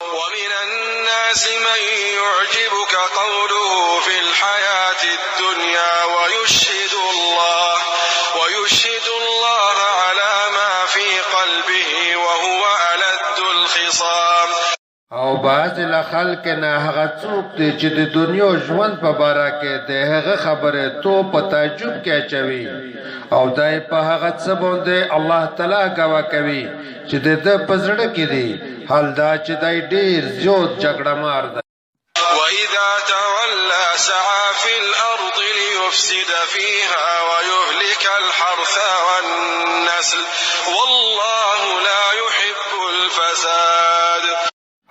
ومن الناس من يعجبك قوله في الحياة الدنيا ويشهد الله على ما في قلبه وهو ألد الخصام. او بعض خلک نه هغه څوک دی چې د دنیا ژوند په باره کې د هغه خبره تو په تعجب کې اچوي او دای په هغه څه باندې الله تعالی گواه کوي چې د ده په زړه کې دی، حال دا چې دای ډیر زیات جګړه مار دی. وإذا تولى سعى في الأرض ليفسد فيها ويهلك الحرث والنسل والله لا يحب الفساد.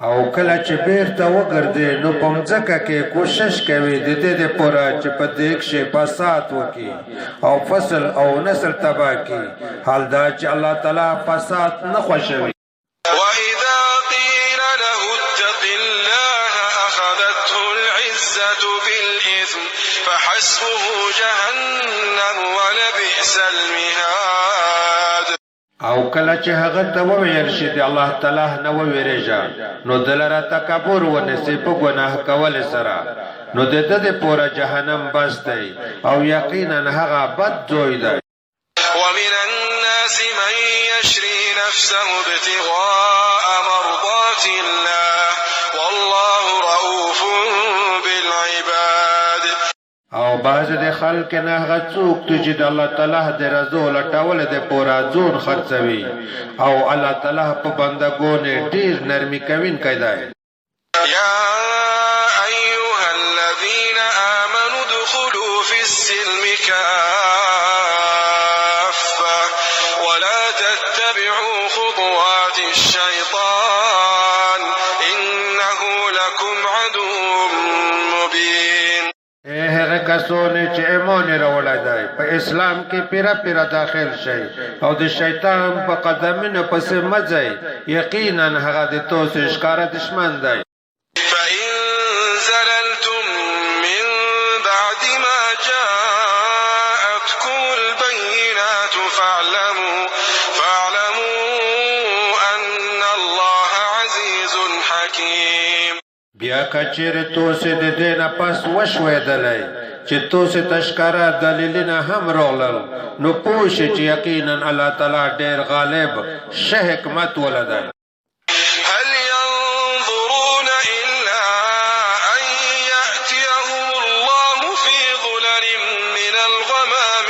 او کله چې بیرته وګرځي نو په مځکه کې کوشش کوي د دې لپاره چې په دې کې فساد وکړي او فصل او نسل تباه کړي، حال دا چې الله تعالی فساد نه خوښوي. وإذا قيل له اتق الله أخذته العزة بالإثم فحسبه جهنم ولبئس المهاد. او کله چې هغه ته وویل شي د الله تعالی نه وویریږه نو دلته تکبر ونسی په ګناه کول سره نو د دې پورا جهنم بس دی او یقینا هغه بد ځای دی. ومن الناس من يشري نفسه ابتغاء مرضات الله والله رؤوف بالعباد. او بعض د خلک نه هغه څوک چې د الله تعالی د رضا لټول د پورا ځون خرڅوي او الله تعالی په بندګانو ډیر نرمي کوونکی دی. يا أيها الذين آمنوا ادخلوا في السلم كافة ولا تتبعوا خطوات الشيطان إنه لكم عدو مبين. هغه کسونه چې ایمان راوړی دی په اسلام کې پیرا داخل شي او د شیطان په قدمونو پسې مه ځئ، یقینا هغه د تاسو ښکاره دشمن دی. فإن زللتم من بعد ما جاءتكم البينات فاعلموا أن الله عزيز حكيم. بیا کچېرې تاسو د دې نه پس وشوېدلی چې تاسو ته ښکاره دلیلونه هم راغلل نو پوه شئ چې یقینا الله تعالی ډېر غالب ښه حکمت ولري. هل ينظرون إلا أن يأتيهم الله في ظلل من الغمام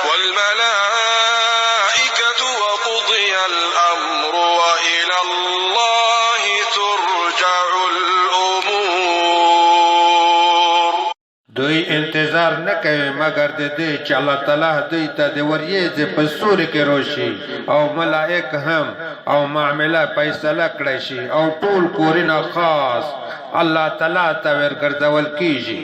والملائكة وقضي الأمر وإلى الله ترجع الأمور. دوی انتظار نه کوي مګر د دې چې الله تعالی دوی ته د وریځې په سوري کې روشي او ملائک هم او معامله فیصله کړی شي او ټول کورونه خاص الله تعالی ته ورګرځول کیږي.